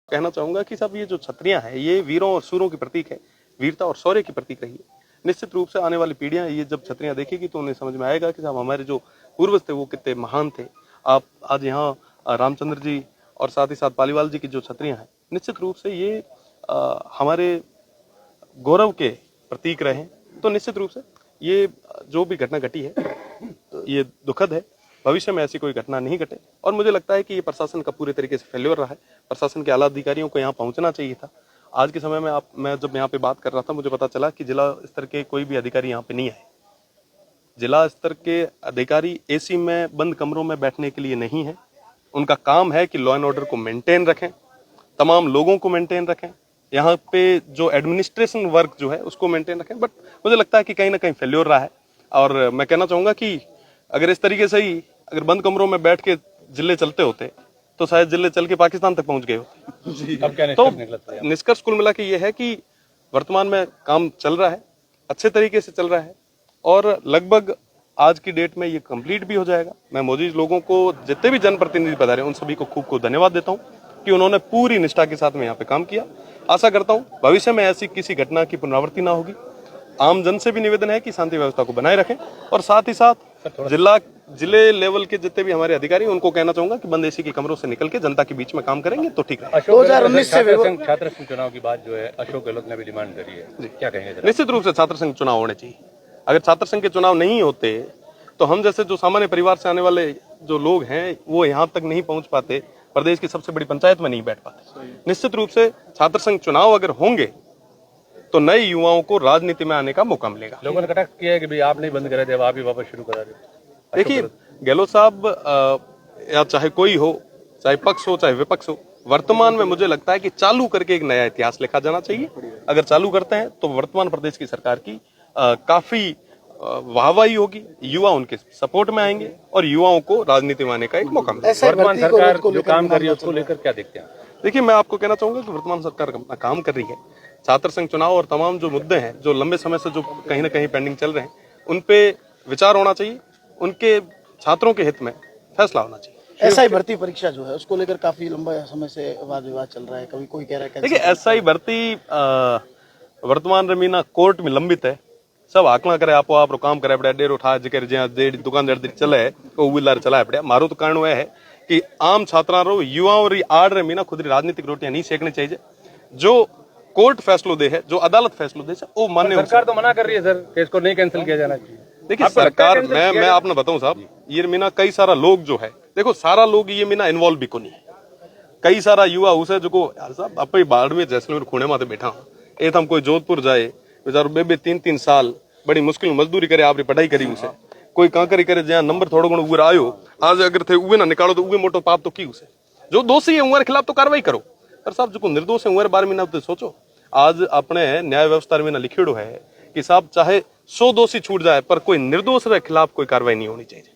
कहना चाहूंगा कि साहब ये जो छतरियां हैं ये वीरों और सूरों की प्रतीक है, वीरता और शौर्य की प्रतीक रही है। निश्चित रूप से आने वाली पीढ़ियां ये जब छतरियां देखेगी तो उन्हें समझ में आएगा कि साहब हमारे जो पूर्वज थे वो कितने महान थे। आप आज यहाँ रामचंद्र जी और साथ ही साथ पालीवाल जी की जो छतरियां हैं निश्चित रूप से ये हमारे गौरव के प्रतीक रहे हैं। तो निश्चित रूप से ये जो भी घटना घटी है ये दुखद है। भविष्य में ऐसी कोई घटना नहीं घटे और मुझे लगता है कि ये प्रशासन का पूरे तरीके से फेल्योर रहा है। प्रशासन के आला अधिकारियों को यहाँ पहुंचना चाहिए था। आज के समय में मैं जब यहाँ पे बात कर रहा था मुझे पता चला कि जिला स्तर के कोई भी अधिकारी यहाँ पे नहीं आए। जिला स्तर के अधिकारी एसी में बंद कमरों में बैठने के लिए नहीं है। उनका काम है कि लॉ एंड ऑर्डर को मेंटेन रखें, तमाम लोगों को मेंटेन रखें, यहाँ पे जो एडमिनिस्ट्रेशन वर्क जो है उसको मेंटेन रखें। बट मुझे लगता है कि कहीं ना कहीं फेल्योर रहा है। और मैं कहना चाहूंगा कि अगर इस तरीके से ही अगर बंद कमरों में बैठ के जिले चलते होते तो शायद जिले चल के पाकिस्तान तक पहुंच गए होते। अब क्या तो निकलता है? निष्कर्ष कुल मिला के ये है कि वर्तमान में काम चल रहा है, अच्छे तरीके से चल रहा है और लगभग आज की डेट में ये कंप्लीट भी हो जाएगा। मैं मौजूद लोगों को जितने भी जनप्रतिनिधि पधारे उन सभी को खूब धन्यवाद देता हूँ कि उन्होंने पूरी निष्ठा के साथ में यहाँ पे काम किया। आशा करता हूँ भविष्य में ऐसी किसी घटना की पुनरावृत्ति ना होगी। आम जन से भी निवेदन है कि शांति व्यवस्था को बनाए रखें और साथ ही साथ जिले लेवल के जितने भी हमारे अधिकारी उनको कहना चाहूंगा कि बंद एसी के कमरों से निकल के जनता के बीच में काम करेंगे तो ठीक है। 2019 से छात्र संघ चुनाव की बात जो है अशोक गहलोत ने भी डिमांड करी है, क्या कहेंगे? निश्चित रूप से छात्र संघ चुनाव होने चाहिए। अगर छात्र संघ के चुनाव नहीं होते तो हम जैसे जो सामान्य परिवार से आने वाले जो लोग हैं वो यहाँ तक नहीं पहुंच पाते, प्रदेश की सबसे बड़ी पंचायत में नहीं बैठ पाते। निश्चित रूप से छात्र संघ चुनाव अगर होंगे तो नए युवाओं को राजनीति में आने का मौका मिलेगा। लोगों ने कटाक्ष किया है कि भाई आप नहीं बंद करा थे, अब आप ही वापस शुरू करा रहे। देखिए गहलोत साहब या चाहे कोई हो, चाहे पक्ष हो चाहे विपक्ष हो, वर्तमान में मुझे लगता है कि चालू करके एक नया इतिहास लिखा जाना चाहिए। अगर चालू करते हैं तो वर्तमान प्रदेश की सरकार की काफी वाहवाही होगी, युवा उनके सपोर्ट में आएंगे और युवाओं को राजनीति में आने का एक मौका मिलेगा। वर्तमान सरकार जो काम कर रही है उसको लेकर क्या देखते हैं? देखिए मैं आपको कहना चाहूंगा कि वर्तमान सरकार अपना काम कर रही है। छात्र संघ चुनाव और तमाम जो मुद्दे हैं जो लंबे समय से जो कहीं ना कहीं पेंडिंग चल रहे हैं उन पे विचार होना चाहिए, उनके छात्रों के हित में फैसला होना चाहिए। एसआई भर्ती परीक्षा जो है उसको लेकर काफी लंबा समय से वाद विवाद चल रहा है। कभी कोई कह रहा है देखिए एसआई भर्ती वर्तमान रमीना कोर्ट में लंबित है। सब आकलन करे आप काम करे पड़े डेर उठा जिकर ज्यादा देर दुकान देर चले वो विलार चलाए पड़े। मारो तो कारण वह है कि आम छात्रा रो युवाओं री आड़ रे मीना खुद राजनीतिक रोटियां नहीं सेकनी चाहिए। जो कोर्ट फैसलो दे है, जो अदालत फैसलो दे वो मान्य। सरकार तो मना कर रही है सर कि इसको नहीं कैंसिल किया जाना चाहिए। देखिए सरकार मैं आपने बताऊं साहब ये मीना कई सारा लोग जो है, देखो सारा लोग ये मीना इन्वॉल्व भी को नहीं है। कई सारा युवा उसे जो को यार साहब आप बाड़मेर जैसलमेर खूणे माते बैठा ए हम कोई जोधपुर जाए बेचारो बे 3-3 साल बड़ी मुश्किल मजदूरी करे आपरी पढ़ाई करी उसे कोई कांकरी करे जहाँ नंबर थोड़ा गुण उर आयो आज अगर थे उवे ना निकालो तो उवे मोटो पाप तो की उसे जो दोषी है उनके खिलाफ तो कार्रवाई करो। पर साहब जो निर्दोष है उम्र 12 महीना तो सोचो। आज अपने न्याय व्यवस्था में लिखिड़ो है कि साहब चाहे 100 दोषी छूट जाए पर कोई निर्दोष के खिलाफ कोई कार्रवाई नहीं होनी चाहिए।